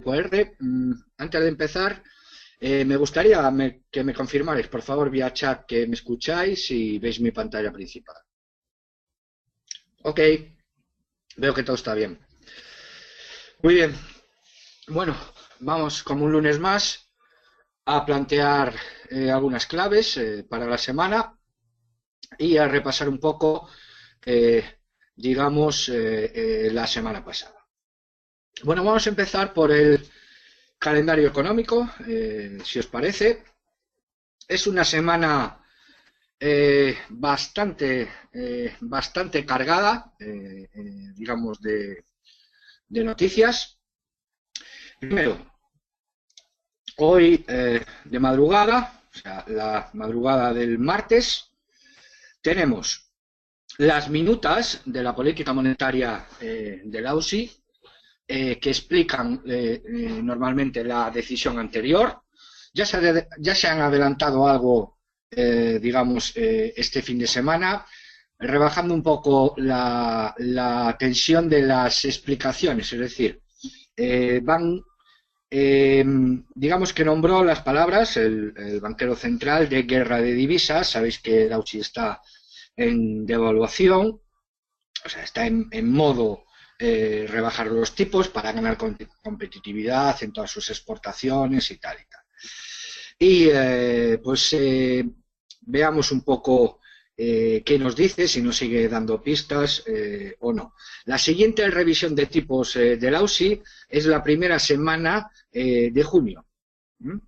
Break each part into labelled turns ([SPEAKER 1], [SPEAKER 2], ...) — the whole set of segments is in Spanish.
[SPEAKER 1] QR. Antes de empezar, me gustaría que me confirmarais, por favor, vía chat que me escucháis y veis mi pantalla principal. Ok, veo que todo está bien. Muy bien. Bueno, vamos como un lunes más a plantear algunas claves para la semana y a repasar un poco, digamos, la semana pasada. Bueno, vamos a empezar por el calendario económico, si os parece. Es una semana bastante cargada, digamos, de noticias. Primero, hoy de madrugada, o sea, la madrugada del martes, tenemos las minutas de la política monetaria de la USI, que explican normalmente la decisión anterior. Ya se han adelantado algo, digamos, este fin de semana, rebajando un poco la tensión de las explicaciones, es decir, digamos que nombró las palabras el banquero central de guerra de divisas. Sabéis que la USI está en devaluación, o sea, está en modo rebajar los tipos para ganar competitividad en todas sus exportaciones y tal y tal. Y veamos un poco qué nos dice, si nos sigue dando pistas o no. La siguiente revisión de tipos de la USI es la primera semana de junio.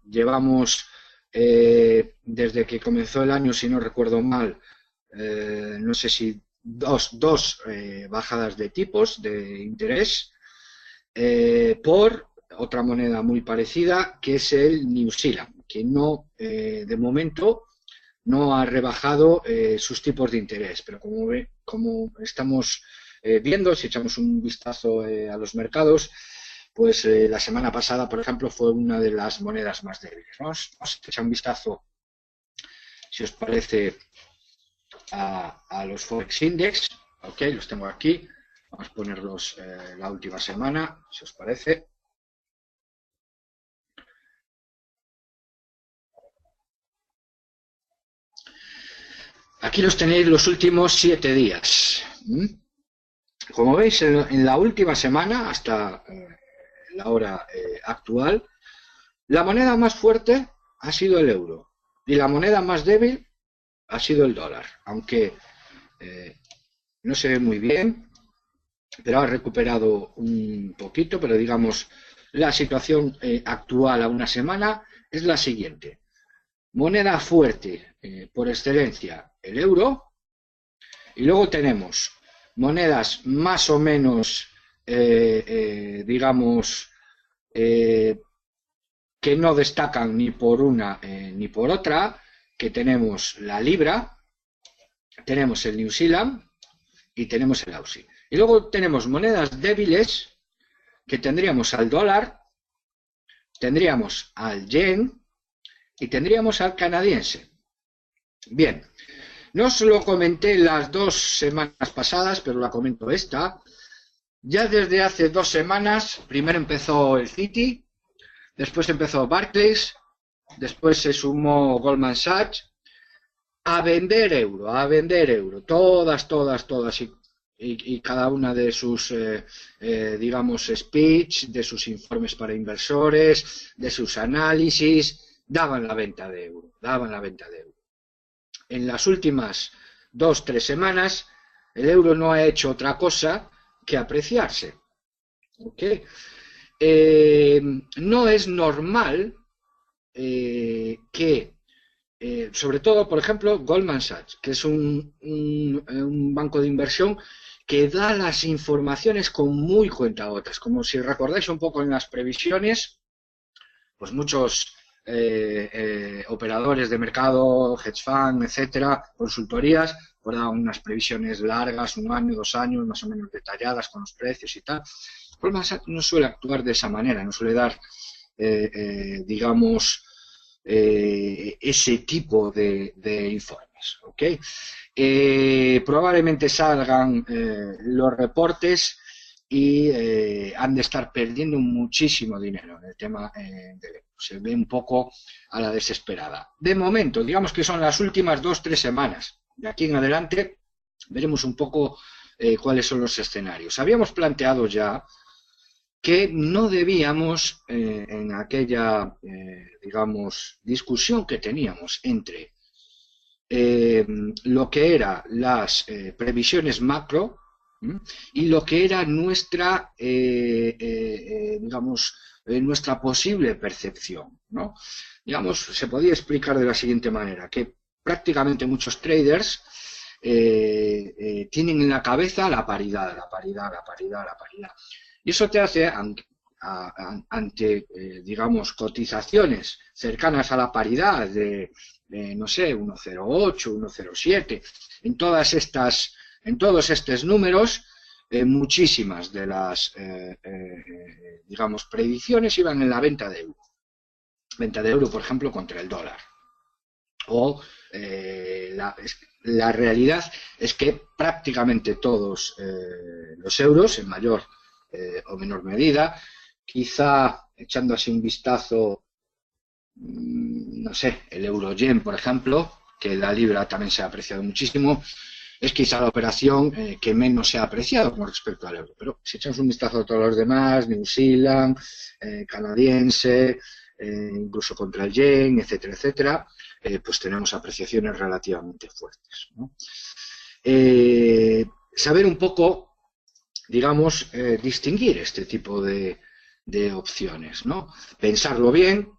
[SPEAKER 1] Llevamos, desde que comenzó el año, si no recuerdo mal, no sé si dos bajadas de tipos de interés por otra moneda muy parecida, que es el New Zealand, que no, de momento, no ha rebajado sus tipos de interés, pero como estamos viendo, si echamos un vistazo a los mercados, pues la semana pasada, por ejemplo, fue una de las monedas más débiles. Vamos a echar un vistazo, si os parece, a los Forex Index. Ok, los tengo aquí. Vamos a ponerlos la última semana, si os parece. Aquí los tenéis los últimos 7 días. Como veis, en la última semana, hasta la hora actual, la moneda más fuerte ha sido el euro y la moneda más débil ha sido el dólar, aunque no se ve muy bien, pero ha recuperado un poquito. Pero digamos, la situación actual a una semana es la siguiente. Moneda fuerte por excelencia, el euro, y luego tenemos monedas más o menos, digamos, que no destacan ni por una ni por otra, que tenemos la libra, tenemos el New Zealand y tenemos el Aussie. Y luego tenemos monedas débiles, que tendríamos al dólar, tendríamos al yen y tendríamos al canadiense. Bien, no os lo comenté las 2 semanas pasadas, pero la comento esta. Ya desde hace 2 semanas, primero empezó el Citi, después empezó Barclays, después se sumó Goldman Sachs a vender euro, todas, y cada una de sus, digamos, speech, de sus informes para inversores, de sus análisis, daban la venta de euro. En las últimas 2-3 semanas, el euro no ha hecho otra cosa que apreciarse. ¿Okay? No es normal que, sobre todo, por ejemplo, Goldman Sachs, que es un banco de inversión que da las informaciones con muy cuentagotas. Como si recordáis un poco en las previsiones, pues muchos operadores de mercado, hedge fund, etcétera, consultorías, pues daban unas previsiones largas, 1 año, 2 años, más o menos detalladas con los precios y tal. Goldman Sachs no suele actuar de esa manera, no suele dar, digamos, ese tipo de informes. ¿Okay? Probablemente salgan los reportes y han de estar perdiendo muchísimo dinero en el tema del euro. Se ve un poco a la desesperada. De momento, digamos que son las últimas 2-3 semanas. De aquí en adelante veremos un poco cuáles son los escenarios. Habíamos planteado ya que no debíamos, en aquella, digamos, discusión que teníamos entre lo que eran las previsiones macro y lo que era nuestra, digamos, nuestra posible percepción, ¿no? Digamos, se podía explicar de la siguiente manera, que prácticamente muchos traders tienen en la cabeza la paridad, la paridad, la paridad, la paridad. Y eso te hace, ante digamos, cotizaciones cercanas a la paridad de no sé, 1,08, 1,07, en todos estos números, muchísimas de las, digamos, predicciones iban en la venta de euro. Venta de euro, por ejemplo, contra el dólar. O la realidad es que prácticamente todos los euros, en mayor o menor medida, quizá echando así un vistazo, no sé, el euro-yen, por ejemplo, que la libra también se ha apreciado muchísimo, es quizá la operación que menos se ha apreciado con respecto al euro. Pero si echamos un vistazo a todos los demás, New Zealand, canadiense, incluso contra el yen, etcétera, etcétera, pues tenemos apreciaciones relativamente fuertes, ¿no? Saber un poco, digamos, distinguir este tipo de opciones, ¿no? Pensarlo bien.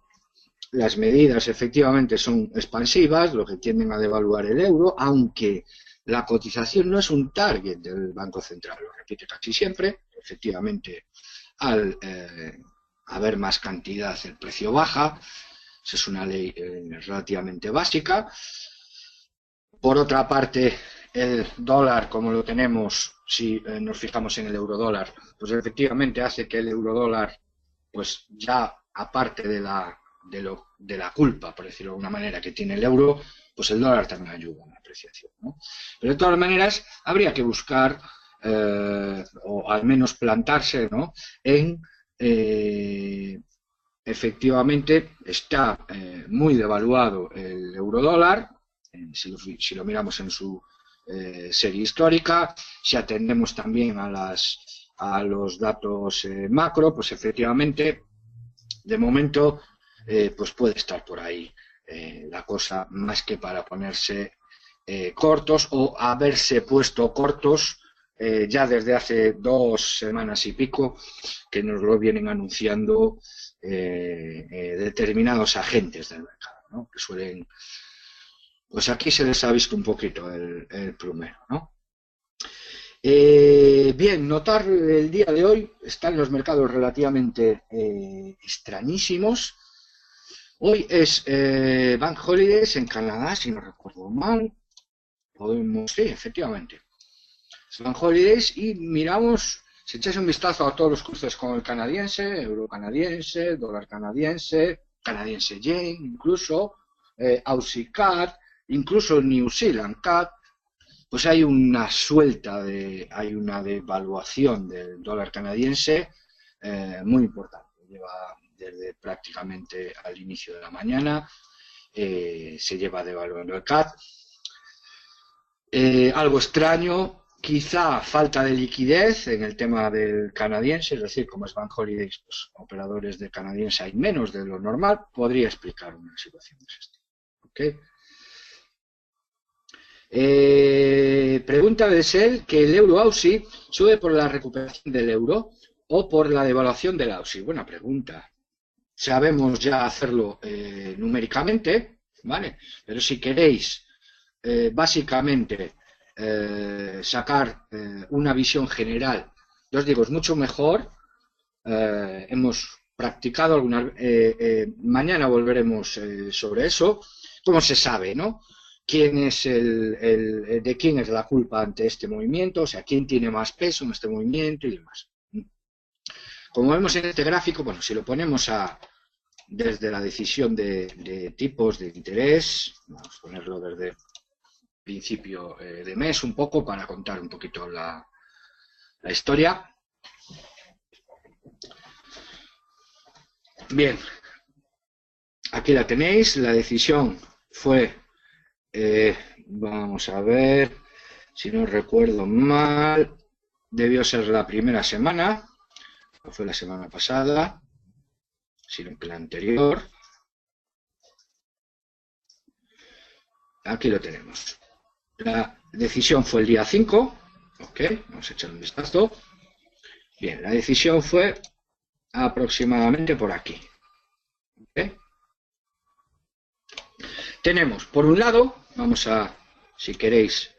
[SPEAKER 1] Las medidas efectivamente son expansivas, lo que tienden a devaluar el euro, aunque la cotización no es un target del Banco Central, lo repite casi siempre. Efectivamente, al haber más cantidad, el precio baja. Esa es una ley relativamente básica. Por otra parte, el dólar, como lo tenemos, si nos fijamos en el eurodólar, pues efectivamente hace que el eurodólar, pues ya aparte de la culpa, por decirlo de alguna manera, que tiene el euro, pues el dólar también ayuda a la apreciación, ¿no? Pero de todas maneras habría que buscar, o al menos plantarse, ¿no?, en efectivamente está muy devaluado el eurodólar, si lo miramos en su serie histórica. Si atendemos también a los datos macro, pues efectivamente, de momento, pues puede estar por ahí la cosa, más que para ponerse cortos o haberse puesto cortos ya desde hace 2 semanas y pico, que nos lo vienen anunciando determinados agentes del mercado, ¿no?, que suelen, pues aquí se les ha visto un poquito el plumero, ¿no? Bien, notar el día de hoy, están los mercados relativamente extrañísimos. Hoy es Bank Holidays en Canadá, si no recuerdo mal. Sí, efectivamente. Es Bank Holidays y miramos, si echáis un vistazo a todos los cruces con el canadiense, euro canadiense, dólar canadiense, canadiense yen, incluso Aussie CAD, incluso New Zealand CAD, pues hay una hay una devaluación del dólar canadiense muy importante. Lleva desde prácticamente al inicio de la mañana, se lleva devaluando el CAD. Algo extraño, quizá falta de liquidez en el tema del canadiense, es decir, como es Bank Holidays, pues operadores de canadiense hay menos de lo normal, podría explicar una situación de este tipo. ¿Okay? Pregunta de Sel que el euro Aussie sube por la recuperación del euro o por la devaluación del Aussie. Buena pregunta. Sabemos ya hacerlo numéricamente, ¿vale? Pero si queréis básicamente sacar una visión general, yo os digo, es mucho mejor. Hemos practicado algunas, mañana volveremos sobre eso. ¿Cómo se sabe, no? ¿Quién es de quién es la culpa ante este movimiento? O sea, ¿quién tiene más peso en este movimiento y demás? Como vemos en este gráfico, bueno, si lo ponemos desde la decisión de tipos de interés, vamos a ponerlo desde principio de mes un poco para contar un poquito la historia. Bien, aquí la tenéis, la decisión fue, vamos a ver, si no recuerdo mal, debió ser la primera semana, no fue la semana pasada, sino que la anterior. Aquí lo tenemos. La decisión fue el día 5, ok, vamos a echar un vistazo. Bien, la decisión fue aproximadamente por aquí. ¿Okay? Tenemos, por un lado, vamos a, si queréis,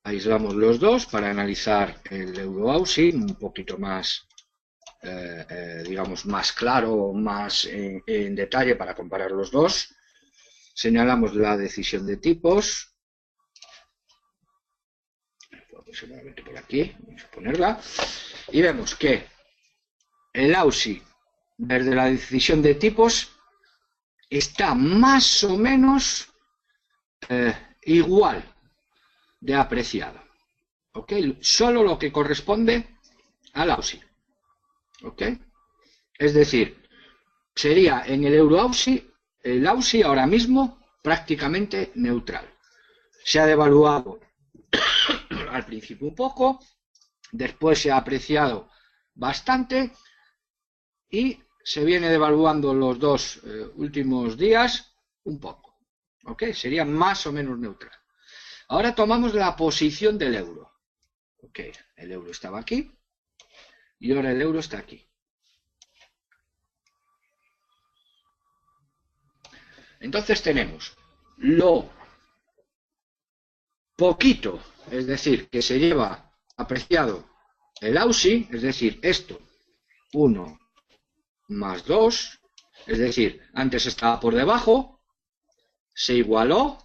[SPEAKER 1] aislamos los dos para analizar el Euro-Aussie un poquito más, digamos, más claro, más en detalle para comparar los dos. Señalamos la decisión de tipos. Aproximadamente por aquí, vamos a ponerla. Y vemos que el Aussie, desde la decisión de tipos, está más o menos igual de apreciado. ¿Ok? Solo lo que corresponde al Aussie. ¿Ok? Es decir, sería en el Euro-Aussie, el Aussie ahora mismo prácticamente neutral. Se ha devaluado al principio un poco, después se ha apreciado bastante y se viene devaluando los dos últimos días un poco. ¿Ok? Sería más o menos neutral. Ahora tomamos la posición del euro. ¿Ok? El euro estaba aquí y ahora el euro está aquí. Entonces tenemos lo poquito, es decir, que se lleva apreciado el Aussie, es decir, esto, 1 más 2, es decir, antes estaba por debajo, se igualó,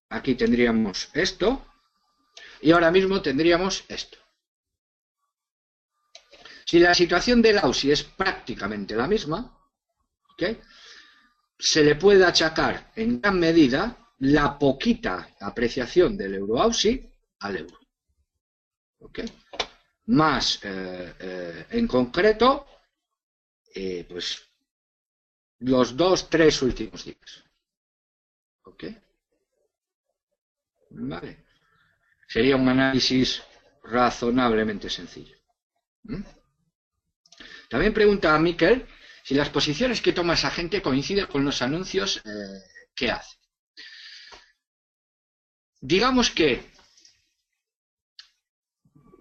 [SPEAKER 1] aquí tendríamos esto, y ahora mismo tendríamos esto. Si la situación del Aussie es prácticamente la misma, ¿okay? Se le puede achacar en gran medida la poquita apreciación del Euro-Aussie al euro. ¿Okay? Más en concreto, pues los 2-3 últimos días. ¿Ok? Vale. Sería un análisis razonablemente sencillo. También pregunta a Miquel si las posiciones que toma esa gente coinciden con los anuncios que hace. Digamos que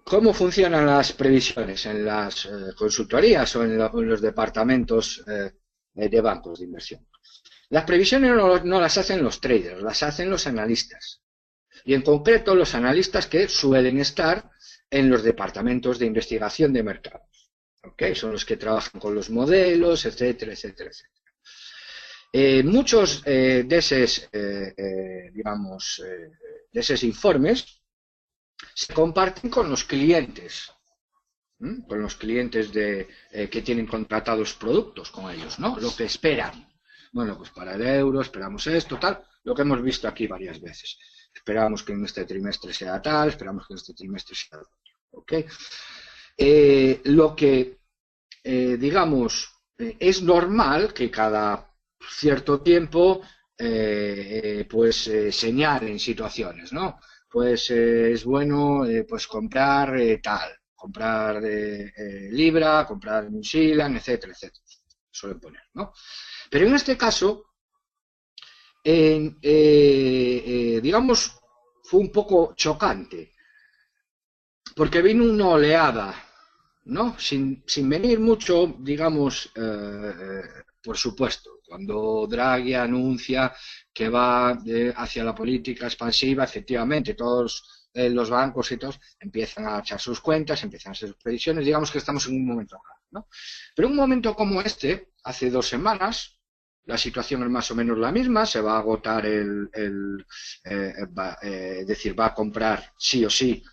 [SPEAKER 1] ¿cómo funcionan las previsiones en las consultorías o en los departamentos de bancos de inversión? Las previsiones no las hacen los traders, las hacen los analistas. Y en concreto los analistas que suelen estar en los departamentos de investigación de mercados. ¿Okay? Son los que trabajan con los modelos, etcétera, etcétera, etcétera. Muchos de esos, digamos, de esos informes se comparten con los clientes que tienen contratados productos con ellos, ¿no? Lo que esperan. Bueno, pues para el euro esperamos esto, tal, lo que hemos visto aquí varias veces. Esperamos que en este trimestre sea tal, esperamos que en este trimestre sea tal. ¿Ok? Lo que, digamos, es normal que cada cierto tiempo pues señalen situaciones, ¿no? Pues es bueno pues comprar tal, comprar libra, comprar New Zealand, etcétera, etcétera. Suelen poner, ¿no? Pero en este caso, digamos, fue un poco chocante, porque vino una oleada, ¿no? Sin venir mucho, digamos, por supuesto, cuando Draghi anuncia que va hacia la política expansiva, efectivamente, todos los bancos y todos empiezan a echar sus cuentas, empiezan a hacer sus previsiones, digamos que estamos en un momento raro, ¿no? Pero un momento como este, hace 2 semanas, la situación es más o menos la misma, se va a agotar es decir, va a comprar sí o sí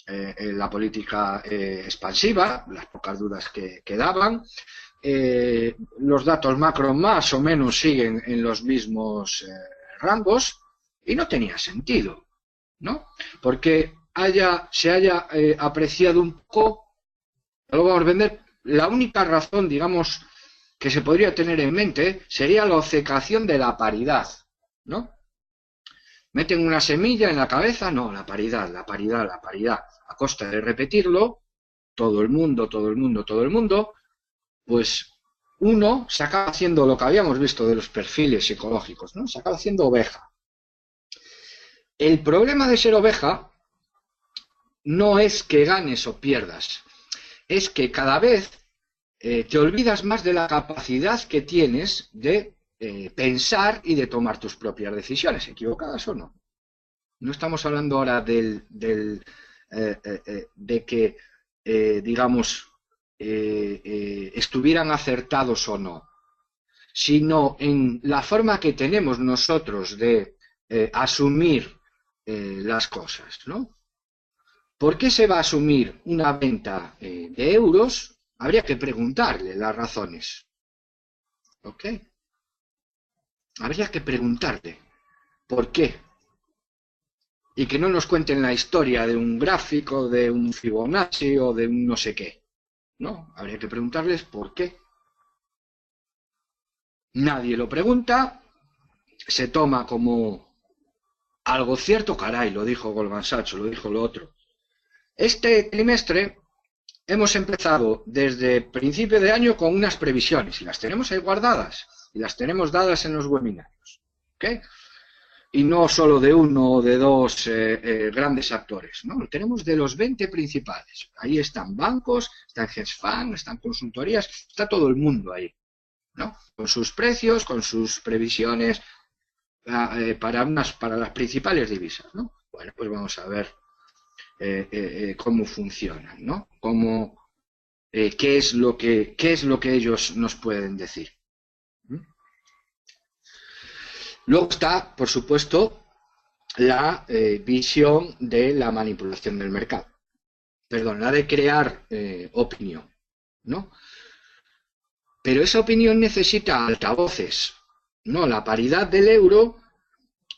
[SPEAKER 1] la política expansiva, las pocas dudas que quedaban. Los datos macro más o menos siguen en los mismos rangos y no tenía sentido, ¿no? Porque se haya apreciado un poco, lo vamos a vender. La única razón, digamos, que se podría tener en mente sería la obcecación de la paridad, ¿no? Meten una semilla en la cabeza, no, la paridad, la paridad, la paridad. A costa de repetirlo, todo el mundo, todo el mundo, todo el mundo, pues uno se acaba haciendo lo que habíamos visto de los perfiles psicológicos, ¿no? Se acaba haciendo oveja. El problema de ser oveja no es que ganes o pierdas, es que cada vez te olvidas más de la capacidad que tienes de pensar y de tomar tus propias decisiones, equivocadas o no. No estamos hablando ahora de que, digamos, estuvieran acertados o no, sino en la forma que tenemos nosotros de asumir las cosas, ¿no? ¿Por qué se va a asumir una venta de euros? Habría que preguntarle las razones. ¿Ok? Habría que preguntarle por qué. Y que no nos cuenten la historia de un gráfico, de un Fibonacci o de un no sé qué. No, habría que preguntarles por qué. Nadie lo pregunta, se toma como algo cierto, caray, lo dijo Goldman Sachs, lo dijo lo otro. Este trimestre hemos empezado desde principio de año con unas previsiones y las tenemos ahí guardadas y las tenemos dadas en los webinarios, ¿ok? Y no solo de uno o de dos grandes actores, ¿no? Lo tenemos de los 20 principales. Ahí están bancos, están hedge funds, están consultorías, está todo el mundo ahí, ¿no? Con sus precios, con sus previsiones para las principales divisas, ¿no? Bueno, pues vamos a ver cómo funcionan, ¿no? Qué es lo que ellos nos pueden decir. Luego está, por supuesto, la visión de la manipulación del mercado. Perdón, la de crear opinión, ¿no? Pero esa opinión necesita altavoces, ¿no? La paridad del euro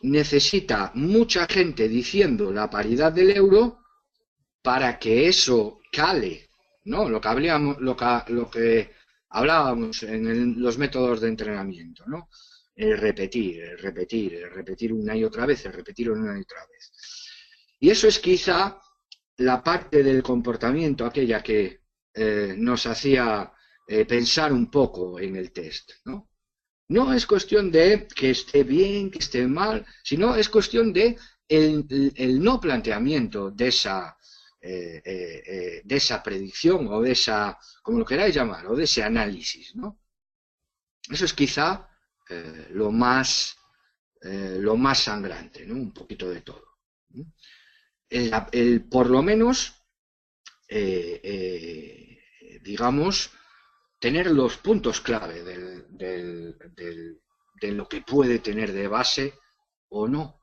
[SPEAKER 1] necesita mucha gente diciendo la paridad del euro para que eso cale, ¿no? Lo que hablábamos en los métodos de entrenamiento, ¿no? El repetir una y otra vez, el repetir una y otra vez. Y eso es quizá la parte del comportamiento, aquella que nos hacía pensar un poco en el test, ¿no? No es cuestión de que esté bien, que esté mal, sino es cuestión de el no planteamiento de esa predicción o de esa, como lo queráis llamar, o de ese análisis, ¿no? Eso es quizá lo más sangrante, ¿no? Un poquito de todo, ¿no? Por lo menos, digamos, tener los puntos clave de lo que puede tener de base o no.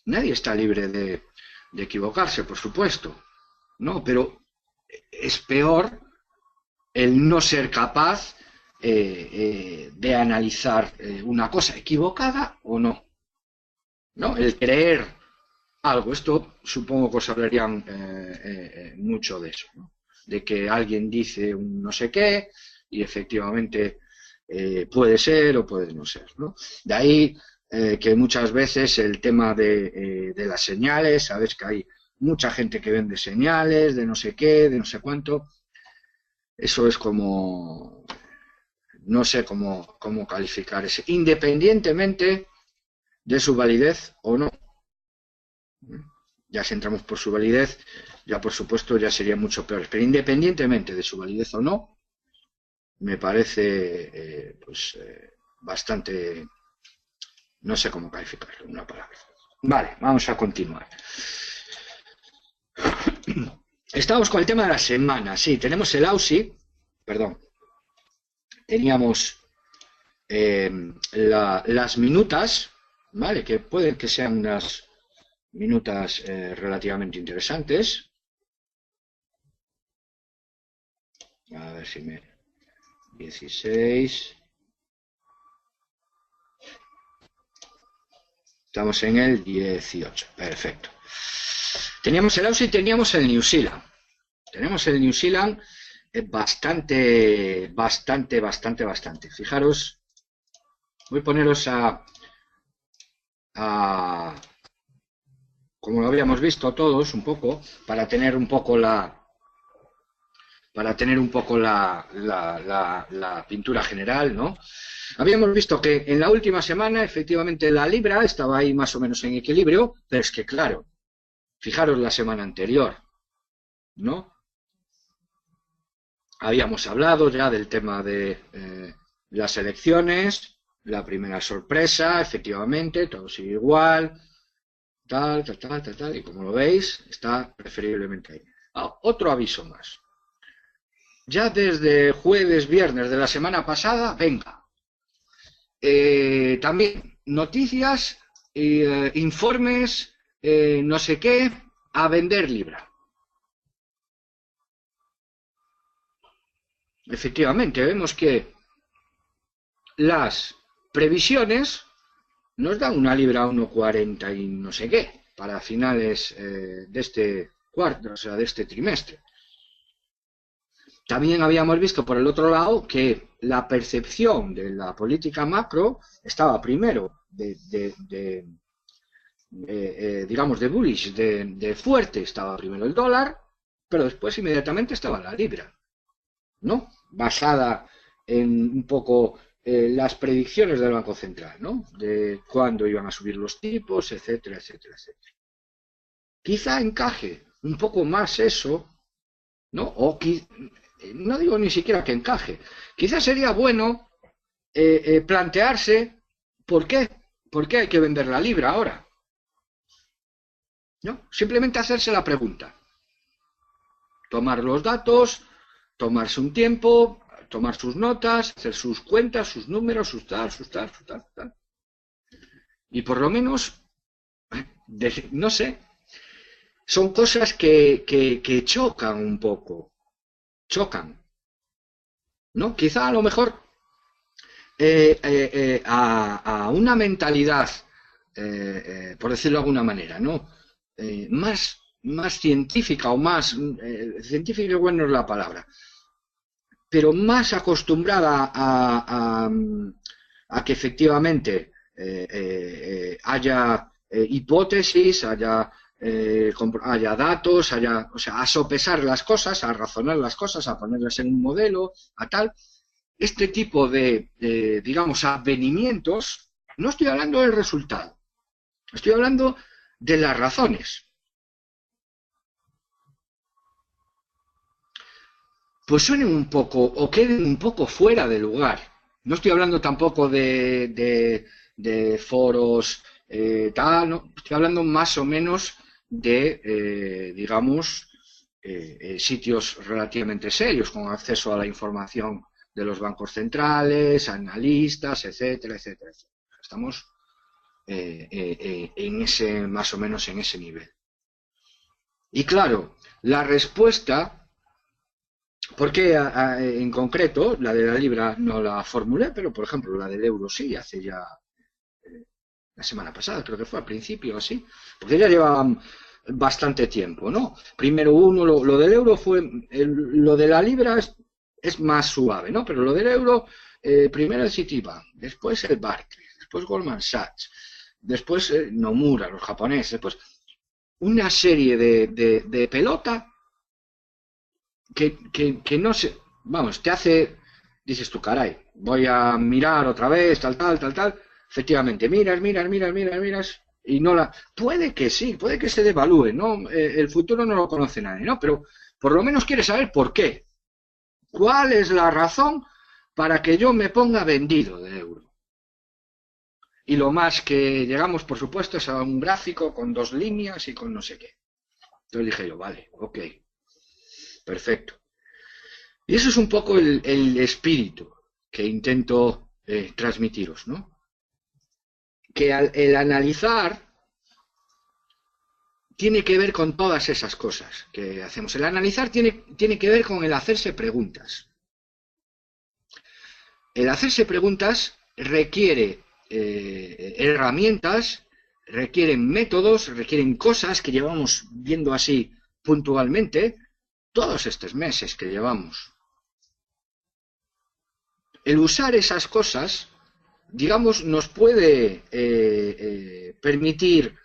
[SPEAKER 1] Nadie está libre de equivocarse, por supuesto, ¿no? Pero es peor el no ser capaz de analizar una cosa equivocada o no, ¿no? El creer algo. Esto supongo que os hablarían mucho de eso, ¿no? De que alguien dice un no sé qué y efectivamente puede ser o puede no ser, ¿no? De ahí que muchas veces el tema de las señales, sabes que hay mucha gente que vende señales de no sé qué, de no sé cuánto. Eso es como, no sé cómo calificar ese, independientemente de su validez o no. Ya si entramos por su validez, ya por supuesto ya sería mucho peor. Pero independientemente de su validez o no, me parece bastante, no sé cómo calificarlo, una palabra. Vale, vamos a continuar. Estamos con el tema de la semana. Sí, tenemos el AUSI, perdón. Teníamos las minutas, ¿vale? Que pueden que sean unas minutas relativamente interesantes. A ver si me... 16. Estamos en el 18. Perfecto. Teníamos el AUSI y teníamos el New Zealand. Tenemos el New Zealand bastante. Fijaros, voy a poneros a como lo habíamos visto todos un poco, para tener un poco la pintura general, ¿no? Habíamos visto que en la última semana, efectivamente, la libra estaba ahí más o menos en equilibrio, pero es que, claro, fijaros la semana anterior, ¿no? Habíamos hablado ya del tema de las elecciones, la primera sorpresa, efectivamente, todo sigue igual, tal, y como lo veis, está preferiblemente ahí. Otro aviso más. Ya desde jueves, viernes de la semana pasada, venga. También noticias, informes, no sé qué, a vender libra. Efectivamente, vemos que las previsiones nos dan una libra a 1,40 y no sé qué para finales de este cuarto, o sea, de este trimestre. También habíamos visto por el otro lado que la percepción de la política macro estaba primero digamos, de bullish, de fuerte, estaba primero el dólar, pero después inmediatamente estaba la libra, ¿no? Basada en un poco las predicciones del Banco Central, ¿no? De cuándo iban a subir los tipos, etcétera. Quizá encaje un poco más eso, ¿no? No digo ni siquiera que encaje. Quizá sería bueno plantearse por qué hay que vender la libra ahora, ¿no? Simplemente hacerse la pregunta. Tomar los datos, tomarse un tiempo, tomar sus notas, hacer sus cuentas, sus números, sus tal. Y por lo menos, no sé, son cosas que chocan un poco. Chocan, ¿no? Quizá a lo mejor a una mentalidad, por decirlo de alguna manera, ¿no? Más científica o más, científica bueno es la palabra, pero más acostumbrada a que efectivamente haya hipótesis, haya datos, o sea, a sopesar las cosas, a razonar las cosas, a ponerlas en un modelo, a tal. Este tipo de digamos, advenimientos, no estoy hablando del resultado, estoy hablando de las razones. Pues suenen un poco o queden un poco fuera de lugar. No estoy hablando tampoco de foros tal, no, estoy hablando más o menos de, digamos, sitios relativamente serios con acceso a la información de los bancos centrales, analistas, etcétera. Estamos en ese, más o menos en ese nivel. Y claro, la respuesta, porque en concreto la de la libra no la formulé, pero por ejemplo la del euro sí, hace ya la semana pasada, creo que fue al principio así, porque ya llevaban bastante tiempo, ¿no? Primero lo del euro lo de la libra es más suave, ¿no? Pero lo del euro, primero el Citibank, después el Barclays, después Goldman Sachs, después Nomura, los japoneses, después una serie de pelota que no sé, vamos, te hace, dices tú, caray, voy a mirar otra vez, tal, efectivamente, miras, y no la... Puede que sí, puede que se devalúe, ¿no? El futuro no lo conoce nadie, ¿no? Pero por lo menos quieres saber por qué. ¿Cuál es la razón para que yo me ponga vendido de euro? Y lo más que llegamos, por supuesto, es a un gráfico con 2 líneas y con no sé qué. Entonces dije yo, vale, ok, perfecto. Y eso es un poco el espíritu que intento transmitiros, ¿no? Que el analizar tiene que ver con todas esas cosas que hacemos. El analizar tiene que ver con el hacerse preguntas. El hacerse preguntas requiere herramientas, requieren métodos, requieren cosas que llevamos viendo así puntualmente todos estos meses que llevamos. el usar esas cosas, digamos, nos puede permitir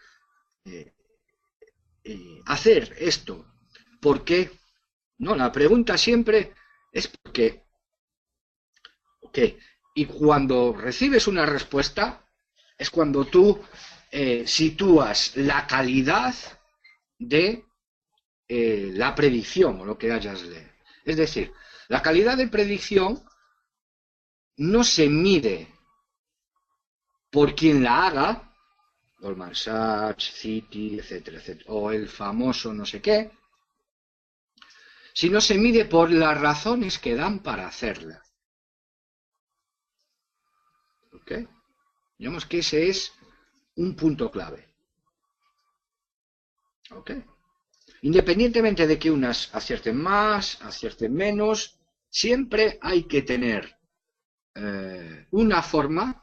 [SPEAKER 1] hacer esto. ¿Por qué? No, la pregunta siempre es ¿por qué? ¿Qué? Y cuando recibes una respuesta, es cuando tú sitúas la calidad de la predicción o lo que hayas leído. Es decir, la calidad de predicción no se mide por quien la haga, Goldman Sachs, Citi, etcétera, etcétera, o el famoso no sé qué, sino se mide por las razones que dan para hacerla. ¿Ok? Digamos que ese es un punto clave. ¿Ok? Independientemente de que unas acierten más, acierten menos, siempre hay que tener una forma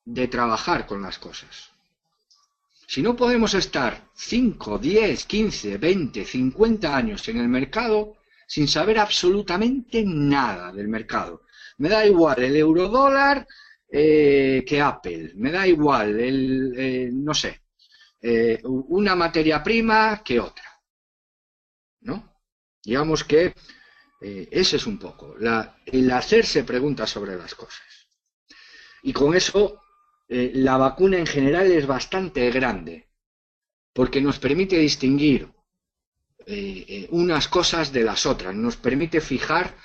[SPEAKER 1] de trabajar con las cosas. Si no podemos estar 5, 10, 15, 20, 50 años en el mercado sin saber absolutamente nada del mercado. Me da igual el eurodólar que Apple, me da igual no sé, una materia prima que otra, ¿no? Digamos que ese es un poco el hacerse preguntas sobre las cosas. Y con eso la vacuna en general es bastante grande, porque nos permite distinguir unas cosas de las otras, nos permite fijar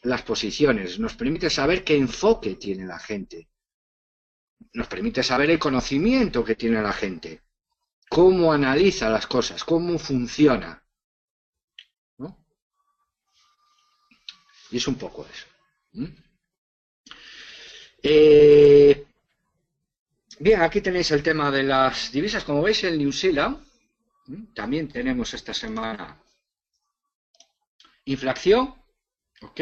[SPEAKER 1] las posiciones, nos permite saber qué enfoque tiene la gente, nos permite saber el conocimiento que tiene la gente, cómo analiza las cosas, cómo funciona, ¿no? Y es un poco eso. Bien, aquí tenéis el tema de las divisas. Como veis, el New Zealand, también tenemos esta semana inflación, ¿ok?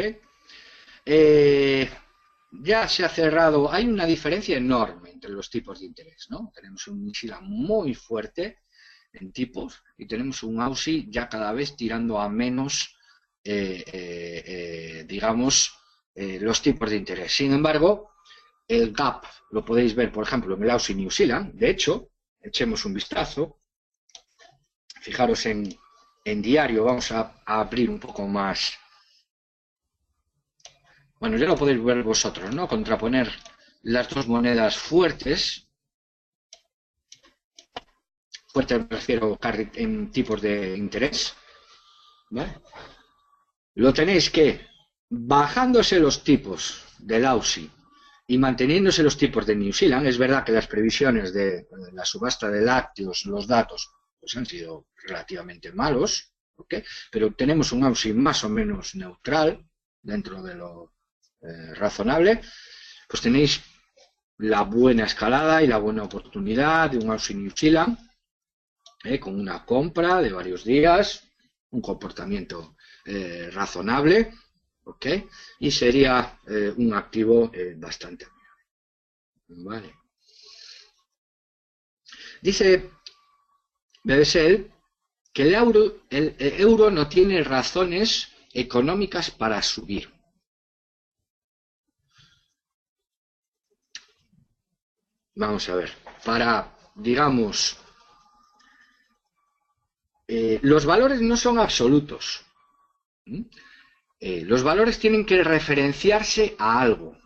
[SPEAKER 1] Ya se ha cerrado, hay una diferencia enorme entre los tipos de interés, ¿no? Tenemos un New Zealand muy fuerte en tipos y tenemos un Aussie ya cada vez tirando a menos, digamos, los tipos de interés. Sin embargo, el gap lo podéis ver, por ejemplo, en el Aussie New Zealand. De hecho, echemos un vistazo. Fijaros en diario, vamos a abrir un poco más. Bueno, ya lo podéis ver vosotros, ¿no? Contraponer las dos monedas fuertes. Fuerte me refiero en tipos de interés. ¿Vale? Lo tenéis que, bajándose los tipos del Aussie y manteniéndose los tipos de New Zealand, es verdad que las previsiones de la subasta de lácteos, los datos, pues han sido relativamente malos, ¿okay? Pero tenemos un Aussie más o menos neutral, dentro de lo razonable, pues tenéis la buena escalada y la buena oportunidad de un Aussie New Zealand, con una compra de varios días, un comportamiento razonable, ¿ok? Y sería un activo bastante bueno. Vale. Dice Bebesel que el euro no tiene razones económicas para subir. Vamos a ver, para, digamos, los valores no son absolutos. Los valores tienen que referenciarse a algo.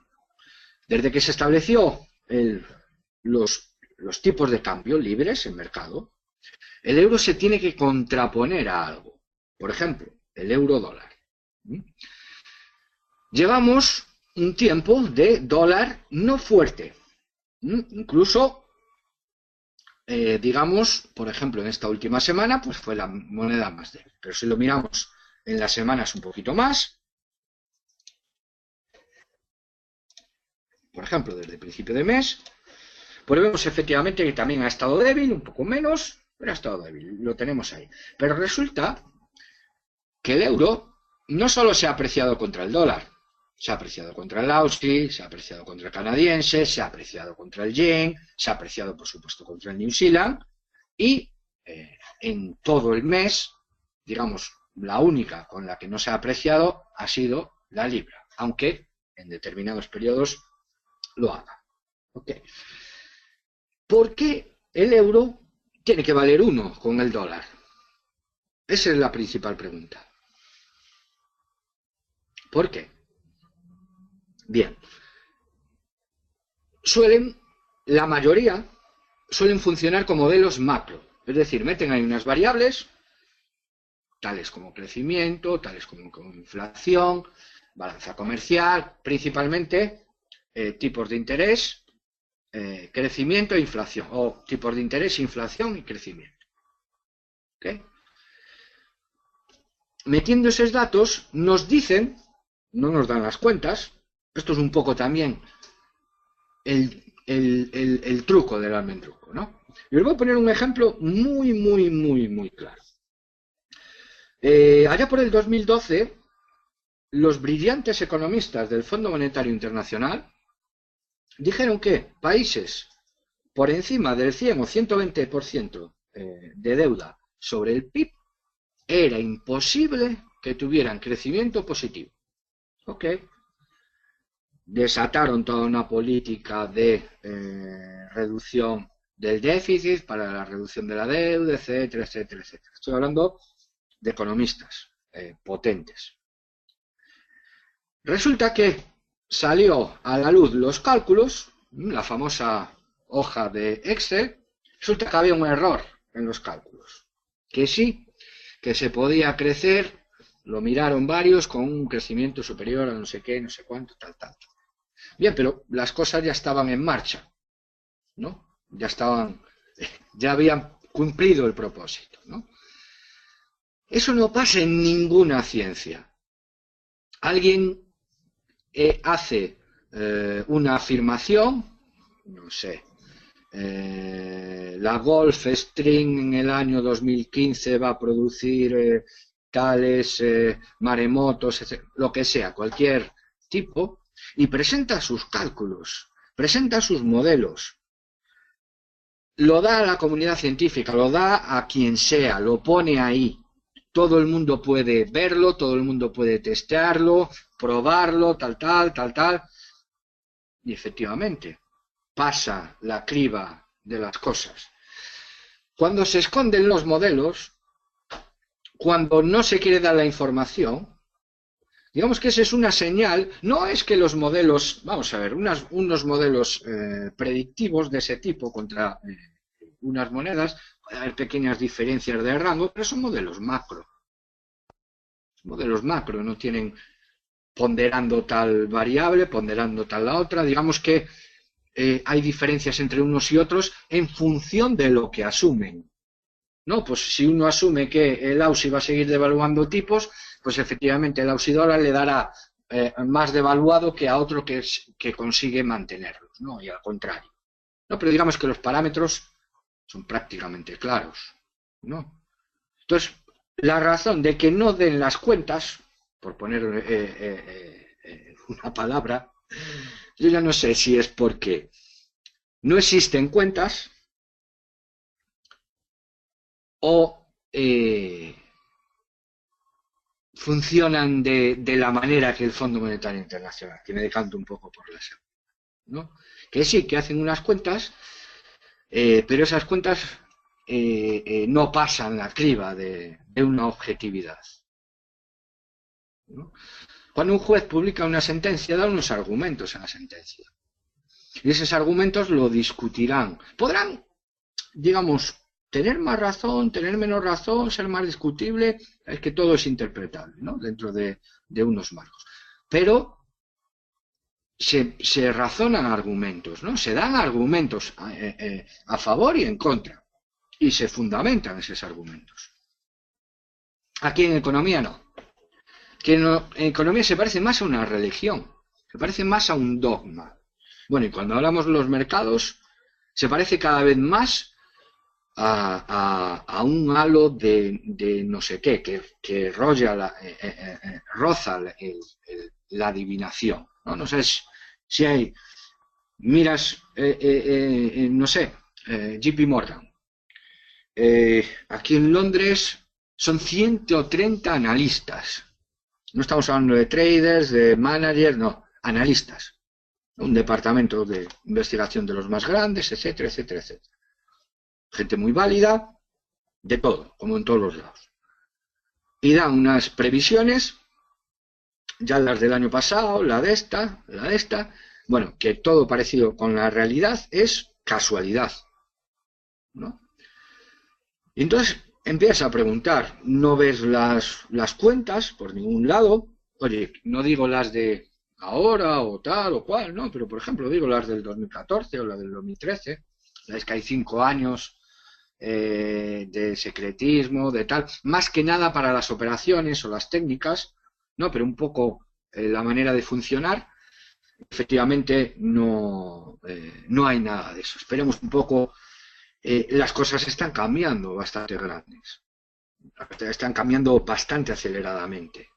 [SPEAKER 1] Desde que se estableció los tipos de cambio libres en mercado, el euro se tiene que contraponer a algo. Por ejemplo, el euro dólar. Llevamos un tiempo de dólar no fuerte. Incluso, digamos, por ejemplo, en esta última semana, pues fue la moneda más débil. Pero si lo miramos en las semanas un poquito más, por ejemplo, desde el principio de mes, pues vemos efectivamente que también ha estado débil, un poco menos, pero ha estado débil, lo tenemos ahí. Pero resulta que el euro no solo se ha apreciado contra el dólar, se ha apreciado contra el Aussie, se ha apreciado contra el canadiense, se ha apreciado contra el yen, se ha apreciado, por supuesto, contra el New Zealand, y en todo el mes, digamos, la única con la que no se ha apreciado ha sido la libra, aunque en determinados periodos lo haga. ¿Okay? ¿Por qué el euro tiene que valer 1 con el dólar? Esa es la principal pregunta. ¿Por qué? Bien. La mayoría suelen funcionar con modelos macro. Es decir, meten ahí unas variables, tales como crecimiento, tales como inflación, balanza comercial, principalmente tipos de interés, crecimiento e inflación, o tipos de interés, inflación y crecimiento. ¿Okay? Metiendo esos datos, nos dicen, no nos dan las cuentas, esto es un poco también el truco del almendruco, ¿no? Y os voy a poner un ejemplo muy claro. Allá por el 2012, los brillantes economistas del Fondo Monetario Internacional dijeron que países por encima del 100 o 120% de deuda sobre el PIB era imposible que tuvieran crecimiento positivo. ¿Ok? Desataron toda una política de reducción del déficit para la reducción de la deuda, etcétera. Estoy hablando de economistas potentes. Resulta que salió a la luz los cálculos, la famosa hoja de Excel, resulta que había un error en los cálculos. Que sí, que se podía crecer, lo miraron varios con un crecimiento superior a no sé qué, no sé cuánto, tal. Bien, pero las cosas ya estaban en marcha, ¿no? Ya habían cumplido el propósito, ¿no? Eso no pasa en ninguna ciencia. Alguien hace una afirmación, no sé, la Gulfstream en el año 2015 va a producir tales maremotos, etc., lo que sea, cualquier tipo, y presenta sus cálculos, presenta sus modelos, lo da a la comunidad científica, lo da a quien sea, lo pone ahí. Todo el mundo puede verlo, todo el mundo puede testearlo, probarlo, tal. Y efectivamente, pasa la criba de las cosas. Cuando se esconden los modelos, cuando no se quiere dar la información, digamos que esa es una señal, no es que los modelos, vamos a ver, unos modelos predictivos de ese tipo contra unas monedas, puede haber pequeñas diferencias de rango, pero son modelos macro. Modelos macro, no tienen ponderando tal variable, ponderando tal la otra, digamos que hay diferencias entre unos y otros en función de lo que asumen. No, pues si uno asume que el AUSI va a seguir devaluando tipos, pues efectivamente el AUSI dólar le dará más devaluado que a otro que consigue mantenerlos, ¿no? Y al contrario. No, pero digamos que los parámetros son prácticamente claros, ¿no? Entonces, la razón de que no den las cuentas, por poner una palabra, yo ya no sé si es porque no existen cuentas o funcionan de la manera que el Fondo Monetario Internacional, que me decanto un poco por la segunda, ¿no? Que sí, que hacen unas cuentas, pero esas cuentas no pasan la criba de una objetividad, ¿no? Cuando un juez publica una sentencia, da unos argumentos en la sentencia. Y esos argumentos lo discutirán. Podrán, digamos, tener más razón, tener menos razón, ser más discutible, es que todo es interpretable, ¿no? Dentro de unos marcos. Pero se razonan argumentos, ¿no? Se dan argumentos a favor y en contra. Y se fundamentan esos argumentos. Aquí en economía no. Que en economía se parece más a una religión, se parece más a un dogma. Bueno, y cuando hablamos de los mercados, se parece cada vez más a un halo de no sé qué, que roza la adivinación, ¿no? No sé si hay, miras, no sé, JP Morgan. Aquí en Londres son 130 analistas. No estamos hablando de traders, de managers, no. analistas, un departamento de investigación de los más grandes, etcétera, etcétera, etcétera. Gente muy válida, de todo, como en todos los lados. Y dan unas previsiones, ya las del año pasado, la de esta, bueno, que todo parecido con la realidad es casualidad, ¿no? Y entonces empiezas a preguntar, no ves las cuentas por ningún lado. Oye, no digo las de ahora o tal o cual, no, pero por ejemplo digo las del 2014 o la del 2013, es que hay 5 años de secretismo, de tal, más que nada para las operaciones o las técnicas, no, pero un poco la manera de funcionar. Efectivamente no hay nada de eso. Esperemos un poco. Las cosas están cambiando bastante grandes, están cambiando bastante aceleradamente.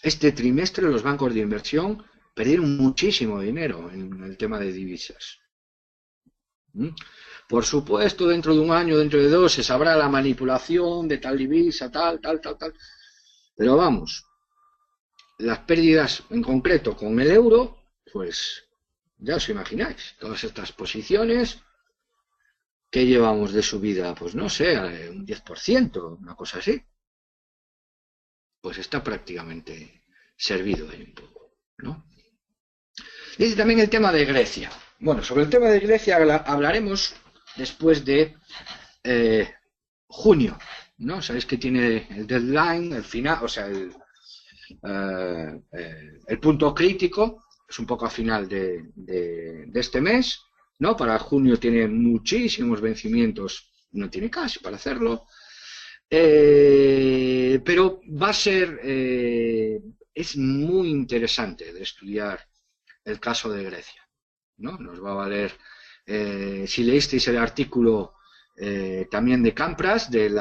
[SPEAKER 1] Este trimestre los bancos de inversión perdieron muchísimo dinero en el tema de divisas. Por supuesto, dentro de un año, dentro de 2, se sabrá la manipulación de tal divisa, tal. Pero vamos, las pérdidas en concreto con el euro, pues ya os imagináis, todas estas posiciones. ¿Qué llevamos de subida? Pues no sé, un 10%, una cosa así. Pues está prácticamente servido ahí un poco, ¿no? Y también el tema de Grecia. Bueno, sobre el tema de Grecia hablaremos después de junio, ¿no? Sabéis que tiene el deadline, el final, o sea, el punto crítico, es un poco a final de este mes, ¿no? Para junio tiene muchísimos vencimientos, no tiene casi para hacerlo, pero va a ser, es muy interesante de estudiar el caso de Grecia, ¿no? Nos va a valer, si leísteis el artículo también de Campras del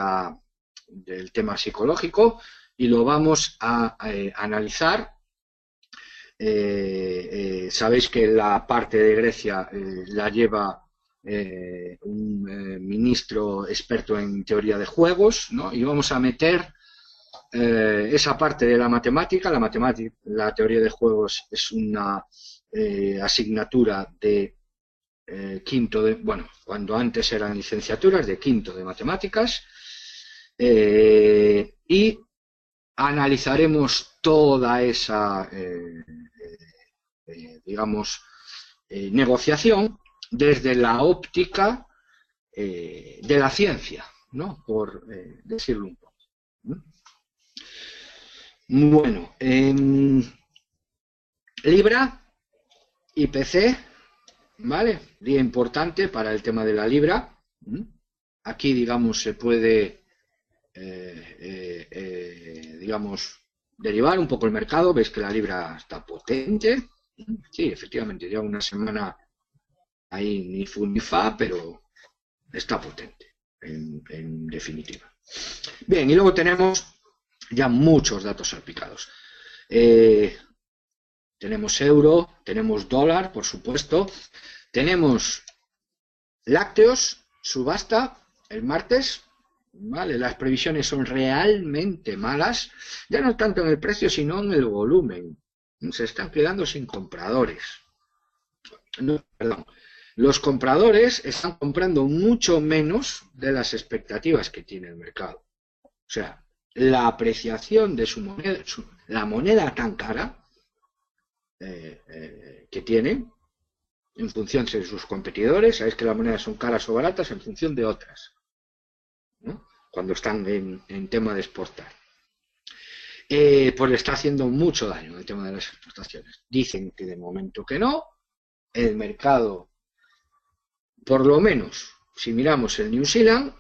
[SPEAKER 1] tema psicológico, y lo vamos a analizar. Sabéis que la parte de Grecia la lleva un ministro experto en teoría de juegos, ¿no? Y vamos a meter esa parte de la matemática. La teoría de juegos es una asignatura de quinto de, bueno, cuando antes eran licenciaturas, de quinto de matemáticas, y analizaremos toda esa digamos negociación desde la óptica de la ciencia, ¿no? Por decirlo un poco. Bueno, Libra, IPC, ¿vale? Día importante para el tema de la libra. Aquí, digamos, se puede, digamos, derivar un poco el mercado. Veis que la libra está potente. Sí, efectivamente, lleva una semana ahí ni fu ni fa, pero está potente, en definitiva. Bien, y luego tenemos ya muchos datos salpicados. Tenemos euro, tenemos dólar, por supuesto. Tenemos lácteos, subasta el martes, ¿vale? Las previsiones son realmente malas, ya no tanto en el precio, sino en el volumen. Se están quedando sin compradores. No, perdón. Los compradores están comprando mucho menos de las expectativas que tiene el mercado. O sea, la apreciación de su moneda, la moneda tan cara que tienen, en función de sus competidores. Sabéis que las monedas son caras o baratas en función de otras, ¿no? Cuando están en tema de exportar. Pues le está haciendo mucho daño el tema de las exportaciones. Dicen que de momento que no. El mercado, por lo menos, si miramos el New Zealand,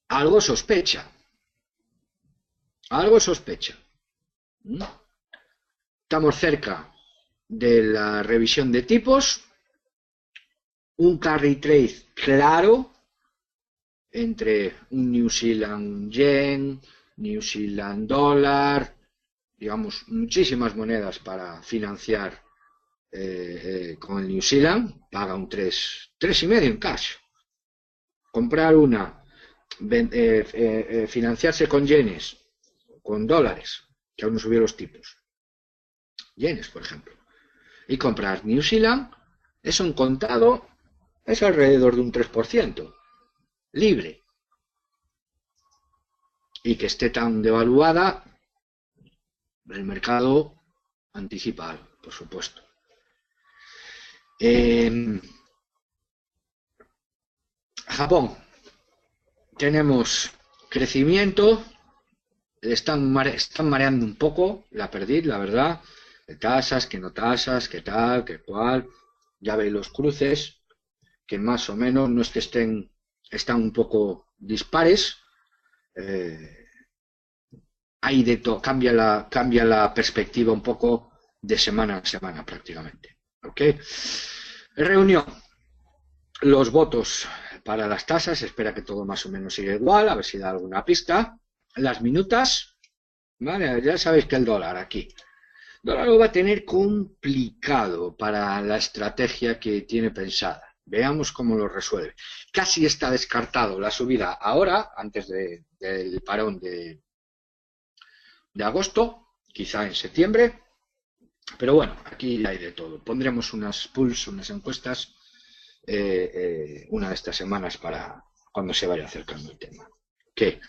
[SPEAKER 1] algo sospecha. Algo sospecha. Estamos cerca de la revisión de tipos, un carry trade claro entre un New Zealand yen, New Zealand dólar, digamos, muchísimas monedas para financiar con el New Zealand. Paga un 3,5 en cash. Comprar una, financiarse con yenes, con dólares, que aún no subieron los tipos, yenes, por ejemplo. Y comprar New Zealand, eso en contado es alrededor de un 3%, libre. Y que esté tan devaluada, el mercado anticipa algo, por supuesto. Japón, tenemos crecimiento, están mareando un poco la perdiz, la verdad, de tasas, que no tasas, que tal, que cual, ya veis los cruces, que más o menos no es que están un poco dispares, hay de todo, cambia la perspectiva un poco de semana a semana prácticamente, ¿ok? Reunión, los votos para las tasas, espera que todo más o menos siga igual, a ver si da alguna pista. Las minutas, vale, ya sabéis que el dólar aquí. El dólar lo va a tener complicado para la estrategia que tiene pensada. Veamos cómo lo resuelve. Casi está descartado la subida ahora, antes del parón de agosto, quizá en septiembre. Pero bueno, aquí hay de todo. Pondremos unas polls, unas encuestas, una de estas semanas para cuando se vaya acercando el tema. ¿Qué?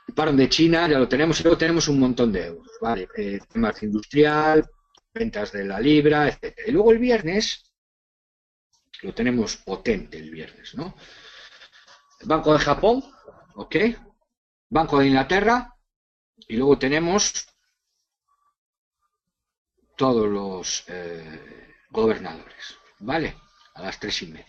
[SPEAKER 1] El parón de China ya lo tenemos, y luego tenemos un montón de euros, ¿vale? Temas industrial, ventas de la libra, etc. Y luego el viernes, lo tenemos potente el viernes, ¿no? Banco de Japón, ¿ok? Banco de Inglaterra, y luego tenemos todos los gobernadores, ¿vale? A las 3:30.